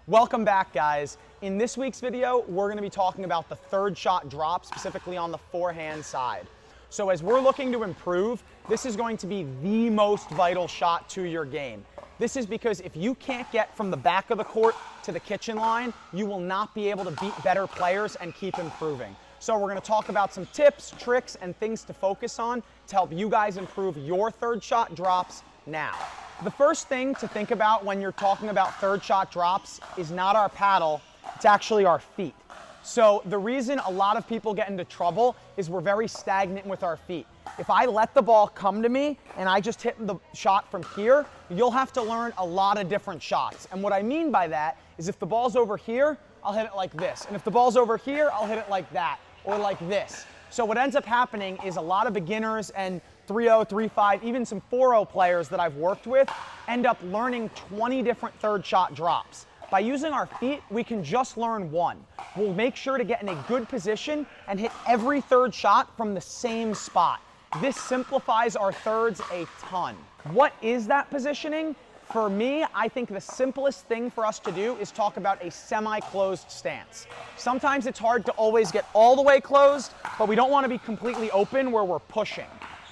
Welcome back, guys. In this week's video, we're going to be talking about the third shot drop, specifically on the forehand side. So as we're looking to improve, this is going to be the most vital shot to your game. This is because if you can't get from the back of the court to the kitchen line, you will not be able to beat better players and keep improving. So we're going to talk about some tips, tricks, and things to focus on to help you guys improve your third shot drops now. The first thing to think about when you're talking about third shot drops is not our paddle, it's actually our feet. So the reason a lot of people get into trouble is we're very stagnant with our feet. If I let the ball come to me and I just hit the shot from here, you'll have to learn a lot of different shots. And what I mean by that is if the ball's over here, I'll hit it like this. And if the ball's over here, I'll hit it like that or like this. So what ends up happening is a lot of beginners and 3-0, 3-5, even some 4-0 players that I've worked with end up learning 20 different third shot drops. By using our feet, we can just learn one. We'll make sure to get in a good position and hit every third shot from the same spot. This simplifies our thirds a ton. What is that positioning? For me, I think the simplest thing for us to do is talk about a semi-closed stance. Sometimes it's hard to always get all the way closed, but we don't want to be completely open where we're pushing.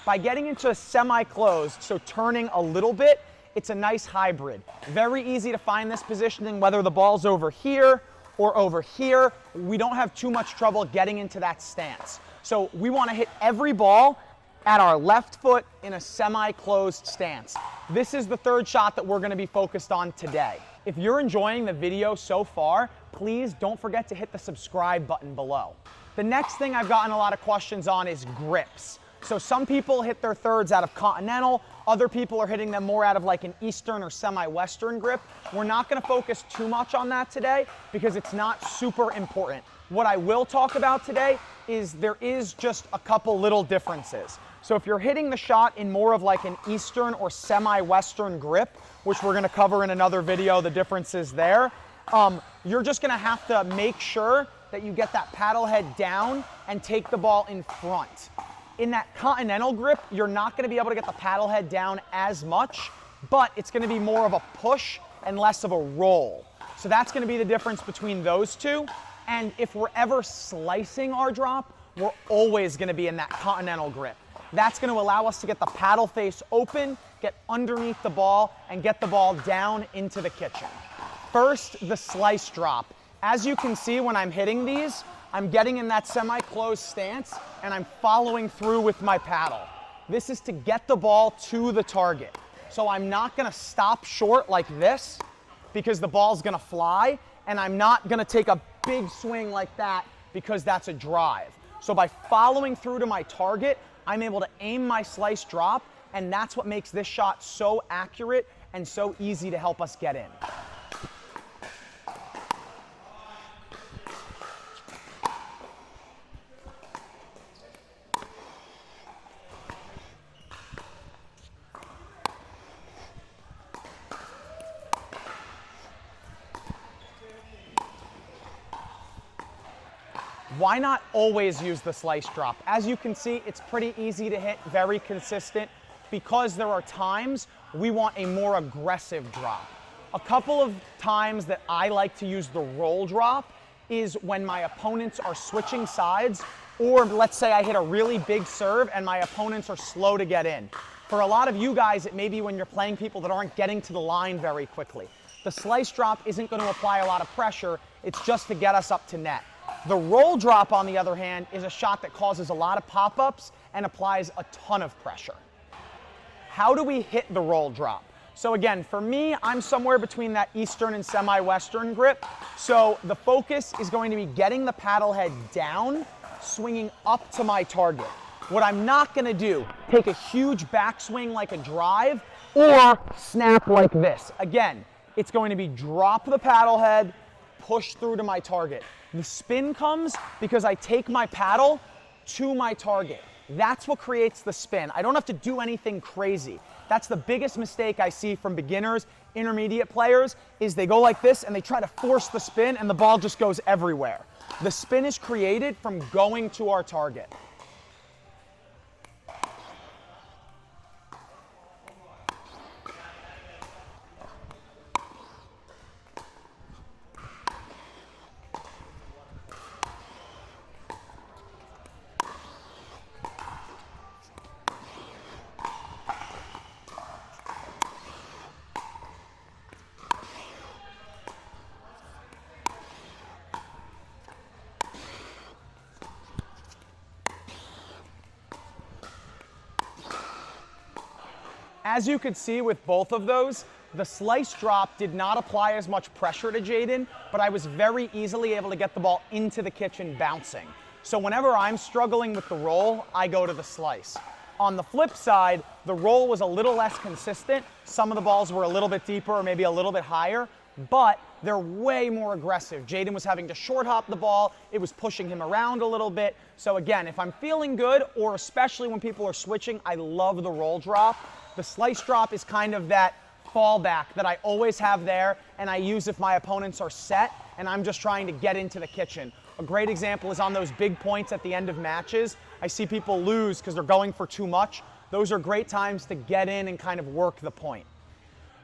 By getting into a semi-closed, so turning a little bit, it's a nice hybrid. Very easy to find this positioning, whether the ball's over here or over here. We don't have too much trouble getting into that stance. So we want to hit every ball at our left foot in a semi-closed stance. This is the third shot that we're going to be focused on today. If you're enjoying the video so far, please don't forget to hit the subscribe button below. The next thing I've gotten a lot of questions on is grips. So some people hit their thirds out of continental, other people are hitting them more out of like an Eastern or semi-Western grip. We're not going to focus too much on that today because it's not super important. What I will talk about today is there is just a couple little differences. So if you're hitting the shot in more of like an Eastern or semi-Western grip, which we're going to cover in another video, the differences there, you're just going to have to make sure that you get that paddle head down and take the ball in front. In that continental grip, you're not going to be able to get the paddle head down as much, but it's going to be more of a push and less of a roll. So that's going to be the difference between those two. And if we're ever slicing our drop, we're always going to be in that continental grip. That's going to allow us to get the paddle face open, get underneath the ball, and get the ball down into the kitchen. First, the slice drop. As you can see when I'm hitting these, I'm getting in that semi-closed stance and I'm following through with my paddle. This is to get the ball to the target. So I'm not going to stop short like this because the ball's going to fly, and I'm not going to take a big swing like that because that's a drive. So by following through to my target, I'm able to aim my slice drop, and that's what makes this shot so accurate and so easy to help us get in. Why not always use the slice drop? As you can see, it's pretty easy to hit, very consistent, because there are times we want a more aggressive drop. A couple of times that I like to use the roll drop is when my opponents are switching sides, or let's say I hit a really big serve and my opponents are slow to get in. For a lot of you guys, it may be when you're playing people that aren't getting to the line very quickly. The slice drop isn't going to apply a lot of pressure, it's just to get us up to net. The roll drop, on the other hand, is a shot that causes a lot of pop-ups and applies a ton of pressure. How do we hit the roll drop? So again, for me, I'm somewhere between that Eastern and semi-Western grip. So the focus is going to be getting the paddle head down, swinging up to my target. What I'm not going to do, take a huge backswing like a drive or snap like this. Again, it's going to be drop the paddle head, push through to my target. The spin comes because I take my paddle to my target. That's what creates the spin. I don't have to do anything crazy. That's the biggest mistake I see from beginners, intermediate players, is they go like this and they try to force the spin and the ball just goes everywhere. The spin is created from going to our target. as you could see with both of those, the slice drop did not apply as much pressure to Jaden, but I was very easily able to get the ball into the kitchen bouncing. So whenever I'm struggling with the roll, I go to the slice. On the flip side, the roll was a little less consistent. Some of the balls were a little bit deeper or maybe a little bit higher, but they're way more aggressive. Jaden was having to short hop the ball. It was pushing him around a little bit. So again, if I'm feeling good, or especially when people are switching, I love the roll drop. The slice drop is kind of that fallback that I always have there, and I use if my opponents are set and I'm just trying to get into the kitchen. A great example is on those big points at the end of matches. I see people lose because they're going for too much. Those are great times to get in and kind of work the point.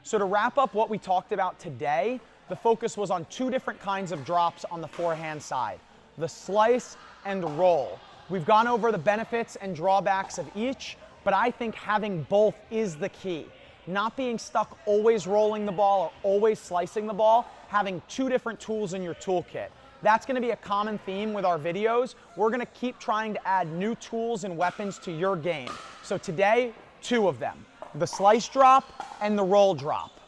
So to wrap up what we talked about today, the focus was on two different kinds of drops on the forehand side, the slice and roll. We've gone over the benefits and drawbacks of each, but I think having both is the key. Not being stuck always rolling the ball or always slicing the ball, having two different tools in your toolkit. That's going to be a common theme with our videos. We're going to keep trying to add new tools and weapons to your game. So today, two of them, the slice drop and the roll drop.